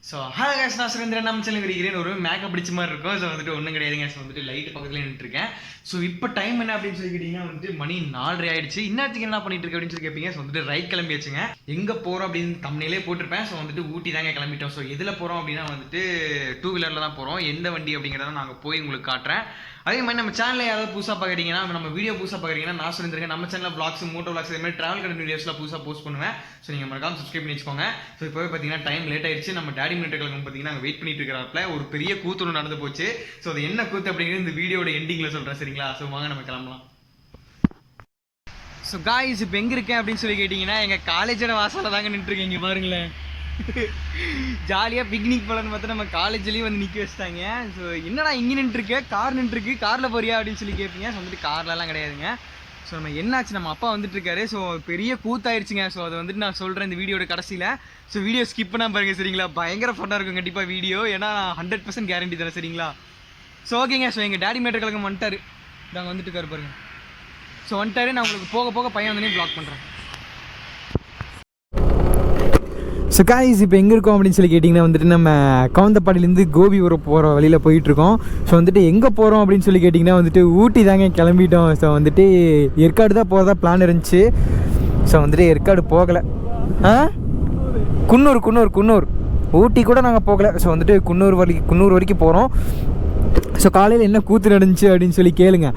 So hello case, நான் சுரேந்திரன். நம்ம channel இருக்கிறேன். ஒரு மேக்கப் பிடிச்ச மாதிரி இருக்கும். ஸோ வந்துட்டு ஒன்றும் கிடையாதுங்க. ஸோ வந்துட்டு லைட்டு பக்கத்தில் நின்றுருக்கேன். ஸோ இப்போ டைம் என்ன அப்படின்னு சொல்லி கேட்டிங்கன்னா வந்துட்டு மணி 4:30 ஆயிடுச்சு. இன்னத்துக்கு என்ன பண்ணிட்டு இருக்கு அப்படின்னு சொல்லி கேட்பீங்க. ஸோ வந்துட்டு ரைட் கிளம்பியாச்சுங்க. எங்கே போகிறோம் அப்படின்னு தம்ப்நெயிலே போட்டிருப்பேன். ஸோ வந்துட்டு ஊட்டி தாங்க கிளம்பிட்டோம். ஸோ எதில் போகிறோம் அப்படின்னா வந்துட்டு 2 வீலரில் தான் போகிறோம். எந்த வண்டி அப்படிங்கிறத நாங்கள் போய் உங்களுக்கு காட்டுறேன். அதே மாதிரி நம்ம சேனலில் யாராவது புதுசாக பார்க்குறீங்கன்னா, நம்ம வீடியோ புதுசாக பார்க்குறீங்கன்னா நான் சொல்லியிருக்கேன். நம்ம சேனலில் vlogs, மோட்டோ vlogs, இதே மாதிரி ட்ராவல் கடன் வீடியோஸ்லாம் புதுசாக போஸ்ட் பண்ணுவேன். ஸோ நீங்கள் மறக்காம சப்ஸ்கிரைப் பண்ணி வச்சுக்கோங்க. ஸோ இப்போவே பார்த்தீங்கன்னா டைம் லேட் ஆயிடுச்சு. நம்ம டேடி மினிட் கிழங்கு பார்த்தீங்கன்னா நாங்கள் வெயிட் பண்ணிட்டு இருக்கிறப்பல ஒரு பெரிய கூத்து நடந்து போச்சு. ஸோ அது என்ன கூத்து அப்படிங்கிறது இந்த வீடியோட எண்டிங்கில் சொல்கிறேன், சரிங்களா? ஸோ வாங்க நம்ம கிளம்பலாம். ஸோ காய்ஸ், இப்போ எங்கே இருக்கேன் அப்படின்னு சொல்லி கேட்டிங்கன்னா எங்கள் காலேஜோட வாசலில் தாங்க நின்றுருக்கேன். இங்கே பாருங்களேன், ஜாலியாக பிக்னிக் போகலான்னு பார்த்தா நம்ம காலேஜ்லேயும் வந்து நிற்க வச்சுட்டாங்க. ஸோ என்னடா இங்கே நின்றுருக்கு, கார் நின்றுருக்கு, காரில் போறியா அப்படின்னு சொல்லி கேட்பீங்க. ஸோ வந்துட்டு கார்லலாம் கிடையாதுங்க. ஸோ நம்ம என்னாச்சு, நம்ம அப்பா வந்துட்டு இருக்காரு. ஸோ பெரிய கூத்தாயிடுச்சுங்க. ஸோ அதை வந்துட்டு நான் சொல்கிறேன் இந்த வீடியோட கடைசியில். ஸோ வீடியோ ஸ்கிப் பண்ணால் பாருங்க, சரிங்களா? பயங்கர ஃபன்னாக இருக்கும் கண்டிப்பாக வீடியோ. ஏன்னா 100% கேரண்டி தானே, சரிங்களா? ஸோ ஓகேங்க. ஸோ எங்கள் டேடி மேட்டர் கலக்கம் வந்துட்டார். நாங்கள் வந்துட்டு இருக்காரு பாருங்க. ஸோ வந்துட்டாரு. நான் உங்களுக்கு போக போக பையன் வந்தனே ப்ளாக் பண்ணுறேன். ஸோ காய்ஸ், இப்போ எங்கே இருக்கோம் அப்படின்னு சொல்லி கேட்டிங்கன்னா வந்துட்டு நம்ம கவுந்தப்பாடியிலேருந்து கோபி போகிற வழியில் போயிட்டுருக்கோம். ஸோ வந்துட்டு எங்கே போகிறோம் அப்படின்னு சொல்லி கேட்டிங்கன்னா வந்துட்டு ஊட்டி தாங்க கிளம்பிட்டோம். ஸோ வந்துட்டு ஏற்காடு தான் போகிறதா பிளான் இருந்துச்சு. ஸோ வந்துட்டு ஏற்காடு போகலை. குன்னூர் ஊட்டி கூட நாங்கள் போகலை. ஸோ வந்துட்டு குன்னூர் வரைக்கும் போகிறோம். ஸோ காலையில் என்ன கூத்து நடந்துச்சு அப்படின்னு சொல்லி கேளுங்க.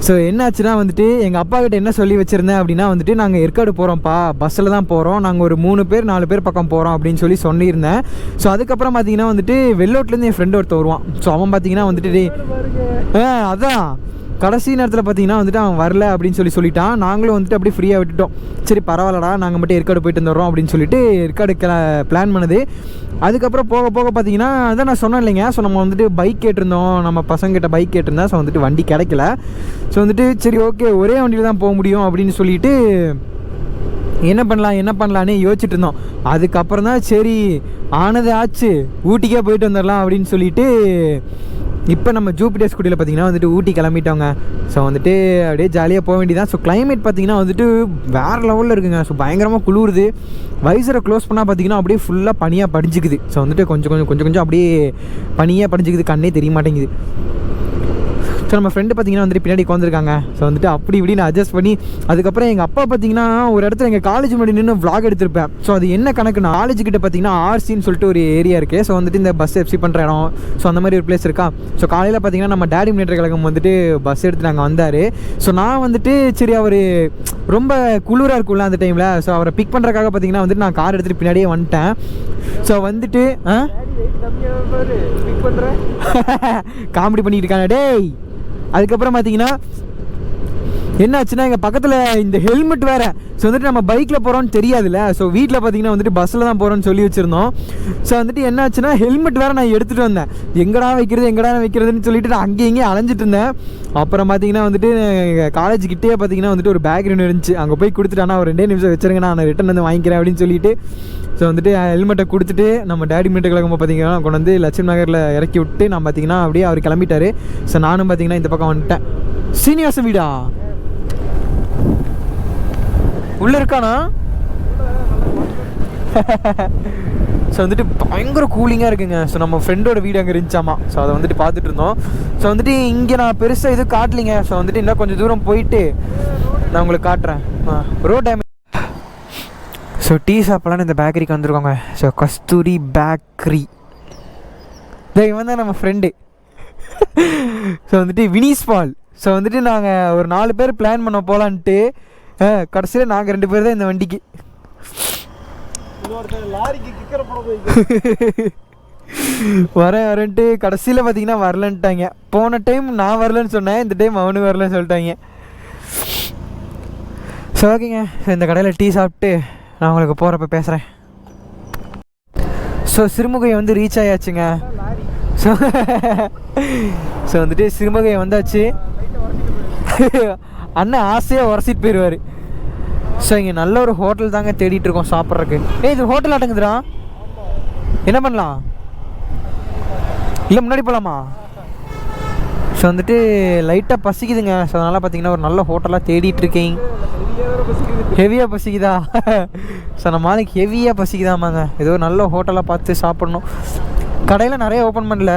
ஸோ என்னாச்சுன்னா வந்துட்டு எங்கள் அப்பா கிட்ட என்ன சொல்லி வச்சுருந்தேன் அப்படின்னா வந்துட்டு நாங்கள் ஏற்காடு போகிறோம்ப்பா, பஸ்ஸில் தான் போகிறோம், நாங்கள் ஒரு 4 பேர் பக்கம் போகிறோம் அப்படின்னு சொல்லி சொல்லியிருந்தேன். ஸோ அதுக்கப்புறம் பார்த்தீங்கன்னா வந்துட்டு வெள்ளோட்லேருந்து என் ஃப்ரெண்டு ஒருத்தர் வருவான். ஸோ அவன் பார்த்தீங்கன்னா வந்துட்டு அதான் கடைசி நேரத்தில் பார்த்தீங்கன்னா வந்துட்டு அவன் வரல அப்படின்னு சொல்லிட்டான். நாங்களும் வந்துட்டு அப்படியே ஃப்ரீயாக விட்டுட்டோம். சரி பரவாயில்லடா, நாங்கள் மட்டும் ஏற்காடு போயிட்டு வந்துடுறோம் அப்படின்னு சொல்லிட்டு ஏற்காடு பிளான் பண்ணுது. அதுக்கப்புறம் போக போக பார்த்தீங்கன்னா அதான் நான் சொன்னேன் இல்லைங்க. ஸோ நம்ம வந்துட்டு பைக் கேட்டிருந்தோம், நம்ம பசங்கிட்ட பைக் கேட்டிருந்தேன். ஸோ வந்துட்டு வண்டி கிடைக்கல. ஸோ வந்துட்டு சரி ஓகே, ஒரே வண்டியில் தான் போக முடியும் அப்படின்னு சொல்லிட்டு என்ன பண்ணலான்னு யோசிச்சுட்டு இருந்தோம். அதுக்கப்புறம் தான் சரி ஆனது ஆச்சு, ஊட்டிக்கே போயிட்டு வந்துடலாம் அப்படின்னு சொல்லிட்டு இப்போ நம்ம ஜூபிட்டர் ஸ்கூட்டியில் பார்த்தீங்கன்னா வந்துட்டு ஊட்டி கிளம்பிட்டோங்க. ஸோ வந்துட்டு அப்படியே ஜாலியாக போக வேண்டியதான். ஸோ கிளைமேட் பார்த்தீங்கன்னா வந்துட்டு வேறு லெவலில் இருக்குங்க. ஸோ பயங்கரமாக குளிருது. வைசரை க்ளோஸ் பண்ணால் பார்த்தீங்கன்னா அப்படியே ஃபுல்லாக பனியாக படிஞ்சிக்குது. ஸோ வந்துட்டு கொஞ்சம் அப்படியே பனியாக படிஞ்சிக்குது, கண்ணே தெரிய மாட்டேங்குது. ஸோ நம்ம ஃப்ரெண்டு பார்த்தீங்கன்னா வந்துட்டு பின்னாடி உட்காந்துருக்காங்க. ஸோ வந்துட்டு அப்படி இப்படின்னு அட்ஜஸ்ட் பண்ணி அதுக்கப்புறம் எங்கள் அப்பா பார்த்தீங்கன்னா ஒரு இடத்துல எங்கள் காலேஜ் முன்னாடி நின்று vlog எடுத்திருப்பேன். ஸோ அது என்ன கணக்குன்னா காலேஜ் கிட்ட பார்த்தீங்கன்னா ஆர்சின்னு சொல்லிட்டு ஒரு ஏரியா இருக்குது. ஸோ வந்துட்டு இந்த பஸ் எஃப்சி பண்ணுற இடம், ஸோ அந்த மாதிரி ஒரு பிளேஸ் இருக்கா. ஸோ காலையில் பார்த்தீங்கன்னா நம்ம டேடி மினிட்டர் கழகம் வந்துட்டு பஸ் எடுத்து நாங்கள் வந்தார். ஸோ நான் வந்துட்டு சரி அவர் ரொம்ப குளிராக இருக்கும்ல அந்த டைமில். ஸோ அவரை பிக் பண்ணுறதுக்காக பார்த்தீங்கன்னா வந்துட்டு நான் கார் எடுத்துகிட்டு பின்னாடியே வந்துட்டேன். ஸோ வந்துட்டு காமெடி பண்ணிட்டு இருக்காங்க டேய். அதுக்கப்புறம் பார்த்தீங்கன்னா என்ன ஆச்சுன்னா எங்கள் பக்கத்தில் இந்த ஹெல்மெட் வேறு. ஸோ வந்துட்டு நம்ம பைக்கில் போகிறோன்னு தெரியாதுல்ல. ஸோ வீட்டில் பார்த்தீங்கன்னா வந்துட்டு பஸ்ஸில் தான் போகிறோன்னு சொல்லி வச்சுருந்தோம். ஸோ வந்துட்டு என்ன ஆச்சுன்னா ஹெல்மெட் வேறு நான் எடுத்துகிட்டு வந்தேன். எங்கடா வைக்கிறதுன்னு சொல்லிட்டு நான் அங்கேயும் அலைஞ்சிட்டு இருந்தேன். அப்புறம் பார்த்தீங்கன்னா வந்துட்டு காலேஜுக்கிட்டே பார்த்தீங்கன்னா வந்துட்டு ஒரு பேக் ஒன்று இருந்துச்சு. அங்கே போய் கொடுத்துட்டானா ஒரு 2 நிமிஷம் வச்சுருங்க, நான் ரிட்டன் வந்து வாங்கிக்கிறேன் அப்படின்னு சொல்லிட்டு ஸோ வந்துட்டு ஹெல்மெட்டை கொடுத்துட்டு நம்ம டேடி மினிட்டர் கிழமை பார்த்தீங்கன்னா கொண்டு வந்து லட்சுமி நகரில் இறக்கி விட்டு நான் பார்த்தீங்கன்னா அப்படியே அவர் கிளம்பிட்டார். ஸோ நானும் பார்த்தீங்கன்னா இந்த பக்கம் வந்துட்டேன். சீனிவாசன் வீடா உள்ளே இருக்கானா? ஸோ வந்துட்டு பயங்கர கூலிங்காக இருக்குங்க. ஸோ நம்ம ஃப்ரெண்டோட வீடு அங்கே இருந்துச்சாமா. ஸோ அதை வந்துட்டு பார்த்துட்டு இருந்தோம். ஸோ வந்துட்டு இங்கே நான் பெருசாக எதுவும் காட்டலிங்க. ஸோ வந்துட்டு இன்னும் கொஞ்சம் தூரம் போயிட்டு நான் உங்களுக்கு காட்டுறேன். Road damage. ஸோ டீ ஷாப்லாம் இந்த பேக்கரிக்கு வந்துருக்கோங்க. ஸோ கஸ்தூரி பேக்கரி. இவன் தான் நம்ம ஃப்ரெண்டு. ஸோ வந்துட்டு வினீஸ் பால். ஸோ வந்துட்டு நாங்கள் ஒரு 4 பேர் பிளான் பண்ண போகலான்ட்டு கடைசியில் நாங்கள் 2 பேர் தான் இந்த வண்டிக்கு. வரேன்ட்டு கடைசியில் பார்த்தீங்கன்னா வரலன்ட்டாங்க. போன டைம் நான் வரலன்னு சொன்னேன், இந்த டைம் அவனு வரலன்னு சொல்லிட்டாங்க. ஸோ ஓகேங்க, இந்த கடையில் டீ சாப்பிட்டு நான் உங்களுக்கு போகிறப்ப பேசுகிறேன். ஸோ சிறுமுகை வந்து ரீச் ஆயாச்சுங்க. ஸோ வந்துட்டு சிறுமுகை வந்தாச்சு. அண்ணன் ஆசையாக உரசிட்டு போயிடுவார். ஸோ இங்கே நல்ல ஒரு ஹோட்டல் தாங்க தேடிட்டு இருக்கோம் சாப்பிட்றதுக்கு. இது ஹோட்டல் அடங்குதுடா, என்ன பண்ணலாம்? இல்லை முன்னாடி போகலாமா? ஸோ வந்துட்டு லைட்டாக பசிக்குதுங்க. ஸோ அதனால் பார்த்தீங்கன்னா ஒரு நல்ல ஹோட்டலாக தேடிட்டு இருக்கேன். ஹெவியாக பசிக்குதா? ஸோ நம்ம நாளைக்கு ஹெவியாக பசிக்குதாமாங்க. ஏதோ நல்ல ஹோட்டலாக பார்த்து சாப்பிட்ணும். கடையில் நிறைய ஓப்பன் பண்ணல,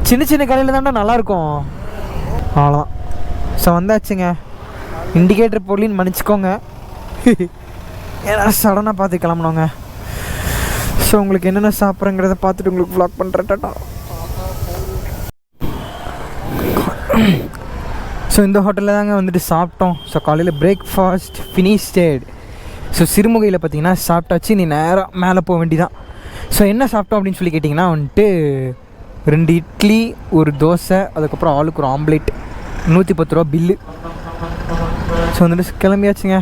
சின்ன சின்ன கடையில் தான்டா நல்லாயிருக்கும். அவ்வளோதான். ஸோ வந்தாச்சுங்க. இண்டிகேட்டர் பொருளின்னு மன்னிச்சிக்கோங்க, ஏன்னா சடனாக பார்த்து கிளம்புனோங்க. ஸோ உங்களுக்கு என்னென்ன சாப்பிட்றங்கிறத பார்த்துட்டு உங்களுக்கு vlog பண்ணுறேன். டாட்டா. ஸோ இந்த ஹோட்டலில் தாங்க வந்துட்டு சாப்பிட்டோம். ஸோ காலையில் பிரேக்ஃபாஸ்ட் ஃபினிஷ்டட். ஸோ சிறுமுகையில் பார்த்தீங்கன்னா சாப்பிட்டாச்சு. நீ நேராக மேலே போக வேண்டிதான். ஸோ என்ன சாப்பிட்டோம் அப்படின்னு சொல்லி கேட்டிங்கன்னா வந்துட்டு 2 இட்லி, ஒரு தோசை, அதுக்கப்புறம் ஆளுக்கு ஒரு ஆம்லேட், 110 ரூபா பில்லு. ஸோ வந்துட்டு கிளம்பியாச்சுங்க.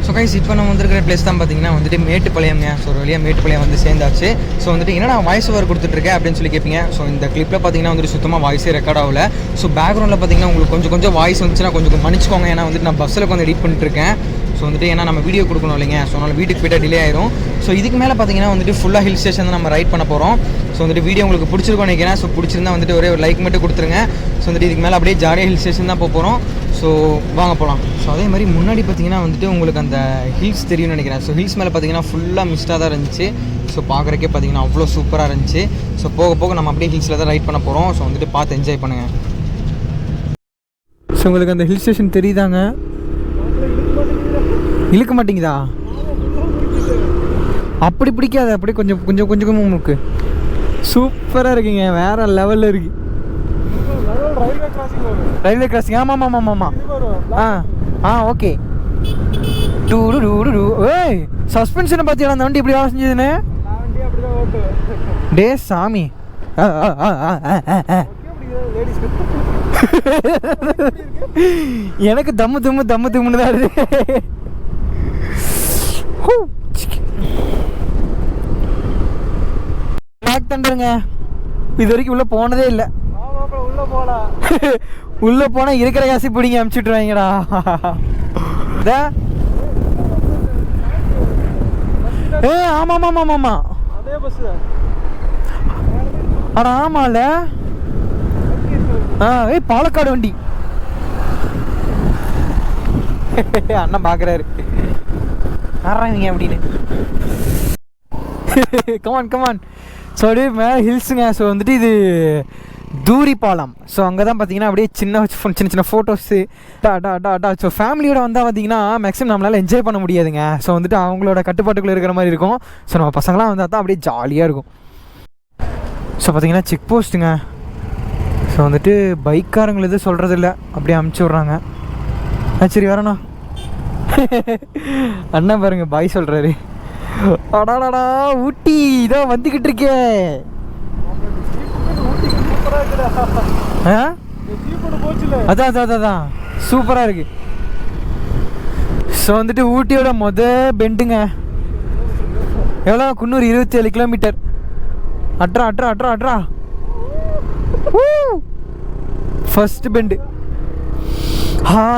ஸோ கைஸ் இப்போ நம்ம வந்துருக்கிற பிளேஸ் தான் பார்த்தீங்கன்னா வந்துட்டு மேட்டுப்பாளையம்ங்க. ஸோ ஒரு வழியாக மேட்டுப்பாளையம் வந்து சேர்ந்தாச்சு. ஸோ வந்துட்டு என்னடா வாய்ஸ் ஓவர் கொடுத்துட்ருக்கேன் அப்படின்னு சொல்லி கேட்பீங்க. ஸோ இந்த கிளிப்பில் பார்த்தீங்கன்னா வந்துட்டு சுத்தமாக வாய்ஸே ரெக்கார்ட் ஆகல. ஸோ பேக்ரவுண்டில் பார்த்தீங்கன்னா உங்களுக்கு கொஞ்சம் வாய்ஸ் வந்துச்சுன்னா கொஞ்சம் மன்னிச்சிக்கோங்க. ஏன்னா வந்துட்டு நான் பஸ்ஸில் வந்து எடிட் பண்ணிட்டுருக்கேன். ஸோ வந்துட்டு ஏன்னா நம்ம வீடியோ கொடுக்கணும் இல்லைங்க. ஸோ அதனால் வீட்டுக்கு போய்ட்டு டிலே ஆயிரும். ஸோ இதுக்கு மேலே பார்த்தீங்கன்னா வந்துட்டு ஃபுல்லாக ஹில் ஸ்டேஷன் தான் நம்ம ரைட் பண்ண போகிறோம். ஸோ வந்துட்டு வீடியோ உங்களுக்கு பிடிச்சிருக்கோம் நினைக்கிறேன். ஸோ பிடிச்சிருந்தா வந்துட்டு ஒரே ஒரு லைக் மட்டும் கொடுத்துருங்க. ஸோ வந்துட்டு இதுக்கு மேலே அப்படியே ஜாலியாக ஹில் ஸ்டேஷன் தான் போகிறோம். ஸோ வாங்க போகலாம். ஸோ அதே மாதிரி முன்னாடி பார்த்தீங்கன்னா வந்துட்டு உங்களுக்கு அந்த ஹில்ஸ் தெரியும்னு நினைக்கிறேன். ஸோ ஹில்ஸ் மேலே பார்த்தீங்கன்னா ஃபுல்லாக மிஸ்டாக தான் இருந்துச்சு. ஸோ பார்க்குறக்கே பார்த்தீங்கன்னா அவ்வளோ சூப்பராக இருந்துச்சு. ஸோ போக போக நம்ம அப்படியே ஹில்ஸில் தான் ரைட் பண்ண போகிறோம். ஸோ வந்துட்டு பார்த்து என்ஜாய் பண்ணுங்கள். ஸோ உங்களுக்கு அந்த ஹில் ஸ்டேஷன் தெரியுதாங்க? இழுக்க மாட்டேங்குதா? அப்படி பிடிக்காது, அப்படி கொஞ்சம் முக்கு. சூப்பராக இருக்குங்க, வேற லெவலில் இருக்கு. Railway crossing. ஆமாம். ஓகே. ஏய் சஸ்பென்ஷனை பார்த்தியா அந்த வண்டி இப்படி வேலை செஞ்சதுன்னு? டே சாமி. எனக்கு தம்முன்னு தான் இருக்கு. தண்டுருங்க. இது வரைக்கும் உள்ள போனதே இல்லை. உள்ள போனா இருக்கிற காசு பிடிங்க அனுப்பிச்சுட்ருவாங்கடா. ஆமாம். அட ஆமால. பாலக்காடு வண்டி. அண்ணன் பாக்குறாரு ஆறாங்க அப்படின்னு. கமான். ஸோ அப்படியே மேலே ஹில்ஸுங்க. ஸோ வந்துட்டு இது தூரி பாலம். ஸோ அங்கே தான் பார்த்தீங்கன்னா அப்படியே சின்ன ஃபோட்டோஸு டா. ஸோ ஃபேமிலியோட வந்தால் பார்த்தீங்கன்னா மேக்ஸிமம் நம்மளால் என்ஜாய் பண்ண முடியாதுங்க. ஸோ வந்துட்டு அவங்களோட கட்டுப்பாட்டுக்குள்ளே இருக்கிற மாதிரி இருக்கும். ஸோ நம்ம பசங்களாம் வந்தால் தான் அப்படியே ஜாலியாக இருக்கும். ஸோ பார்த்தீங்கன்னா செக் போஸ்ட்டுங்க. ஸோ வந்துட்டு பைக்காரங்களை எதுவும் சொல்கிறதில்ல, அப்படியே அமுச்சு விட்றாங்க. சரி வரண்ணா. அண்ணா பாருங்க பாய் சொல்கிறாரு. அடாடா ஊட்டி இதான் வந்துக்கிட்டு இருக்கேன். அதான் சூப்பராக இருக்கு. ஸோ வந்துட்டு ஊட்டியோட பெண்டுங்க. எவ்வளோ? 327 கிலோமீட்டர். அட்ரா ஃபர்ஸ்ட் பெண்டு.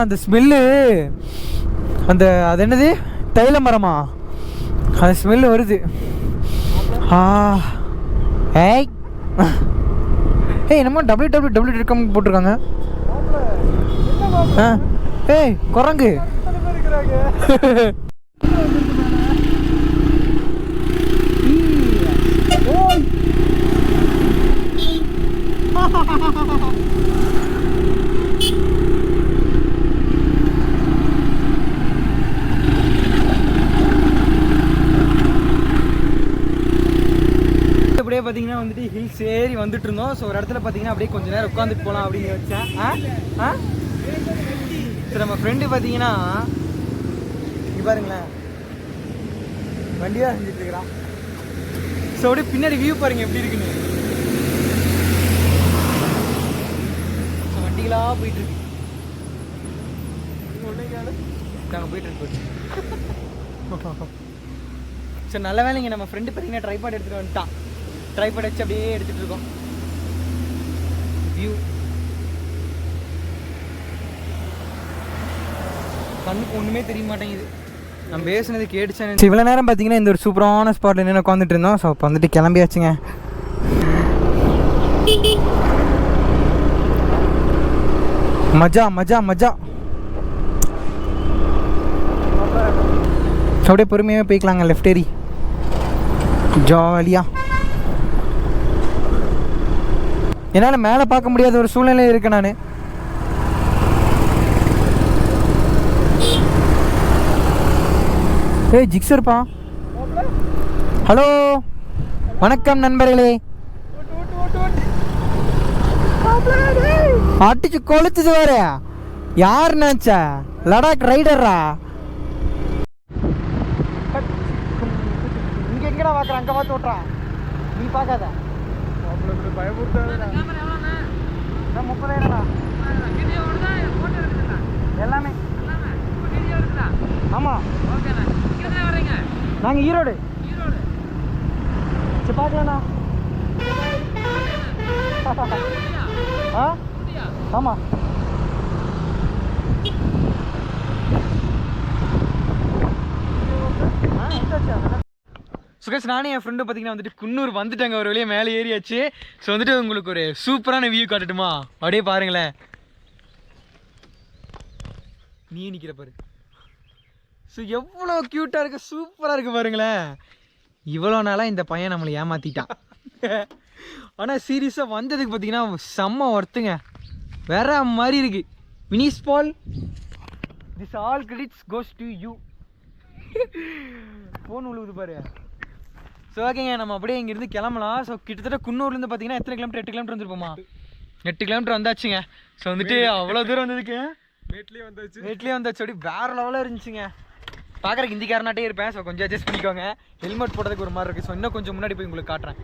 அந்த ஸ்மெல்லு, அது என்னது தைல மரமா, அந்த ஸ்மெல்லு வருது. ஏய் என்னமோ www.com போட்டிருக்காங்க. ஏய் குரங்கு. அப்படியே பார்த்தீங்கன்னா வந்துட்டு ஹில்ஸ் ஏறி வந்துட்டு இருந்தோம். ஸோ ஒரு இடத்துல பார்த்தீங்கன்னா அப்படியே கொஞ்சம் நேரம் உட்காந்துட்டு போகலாம் அப்படின்னு வச்சேன். சரி நம்ம ஃப்ரெண்டு பார்த்தீங்கன்னா இங்கே பாருங்களேன் வண்டியாக செஞ்சுட்டு இருக்கிறான். ஸோ அப்படியே பின்னாடி வியூ பாருங்க எப்படி இருக்குன்னு. ஸோ வண்டிகளாக போயிட்டு இருக்கு. நாங்கள் போயிட்டு இருக்கு. ஸோ நல்ல வேலைங்க நம்ம ஃப்ரெண்டு பார்த்தீங்கன்னா ட்ரைபாட் எடுத்துகிட்டு வந்துட்டான். ட்ரைபாட் வச்சு அப்படியே எடுத்துகிட்டு இருக்கோம். வியூ கண்ணுக்கு ஒன்றுமே தெரிய மாட்டேங்குது. நம்ம பேசுனது கேட்டுச்சேன். இவ்வளோ நேரம் பார்த்தீங்கன்னா இந்த ஒரு சூப்பரான ஸ்பாட்டில் என்னென்ன உட்காந்துட்டு இருந்தோம். ஸோ இப்போ வந்துட்டு கிளம்பியாச்சுங்க. மஜா ஸோ அப்படியே பொறுமையாக போய்க்கலாங்க லெஃப்ட் ஏறி ஜாலியாக. என்னால் மேலே பார்க்க முடியாத ஒரு சூழ்நிலையில் இருக்கேன் நான். ஏய் ஜிக்ஸர்ப்பா, ஹலோ வணக்கம் நண்பர்களே. அடிச்சு கொளுத்துது வேற. யாருன்னாச்சா? லடாக் ரைடரா? இங்க எங்கடா பாக்குற? அங்க பார்த்து ஓட்டுறான். நீ பார்க்காத. பயமுறுத்தாடா. 30,000 எல்லாமே. ஆமா. நாங்கள் ஈரோடு. சரி பார்க்கலாண்ணா. ஆ ஆமாம். சுகேஷ் நானும் என் ஃப்ரெண்டு பார்த்தீங்கன்னா வந்துட்டு குன்னூர் வந்துட்டாங்க. ஒரு வழியாக மேலே ஏறியாச்சு. ஸோ வந்துட்டு உங்களுக்கு ஒரு சூப்பரான வியூ காட்டட்டுமா? அப்படியே பாருங்களேன். நீ நிற்கிற பாரு. ஸோ எவ்வளோ க்யூட்டாக இருக்குது, சூப்பராக இருக்குது பாருங்களேன். இவ்வளோ நாளாக இந்த பையன் நம்மளை ஏமாற்றிட்டான். ஆனால் சீரியஸாக வந்ததுக்கு பார்த்தீங்கன்னா செம்ம ஒர்த்துங்க. வேற மாதிரி இருக்குது. வினிஸ் பால், this all credits goes to you. Phone உழுவுது பாரு. ஸோ ஓகேங்க, நம்ம அப்படியே இங்கேருந்து கிளம்பலாம். ஸோ கிட்டத்தட்ட குன்னூர்லேருந்து பார்த்தீங்கன்னா எத்தனை கிலோமீட்டர்? 8 கிலோமீட்டர் வந்துருப்போமா? 8 கிலோமீட்டர் வந்தாச்சுங்க. ஸோ வந்துட்டு அவ்வளோ தூரம் வந்ததுக்கு வீட்லேயே வந்தாச்சு. அப்படி வேறு லெவலாக இருந்துச்சுங்க. பார்க்குறக்கு ஹிந்திக்காரனாட்டே இருப்பேன். ஸோ கொஞ்சம் அட்ஜஸ்ட் பண்ணிக்கோங்க. ஹெல்மெட் போடுறதுக்கு ஒரு மாதிரி இருக்குது. ஸோ இன்னும் கொஞ்சம் முன்னாடி போய் உங்களுக்கு காட்டுறேன்.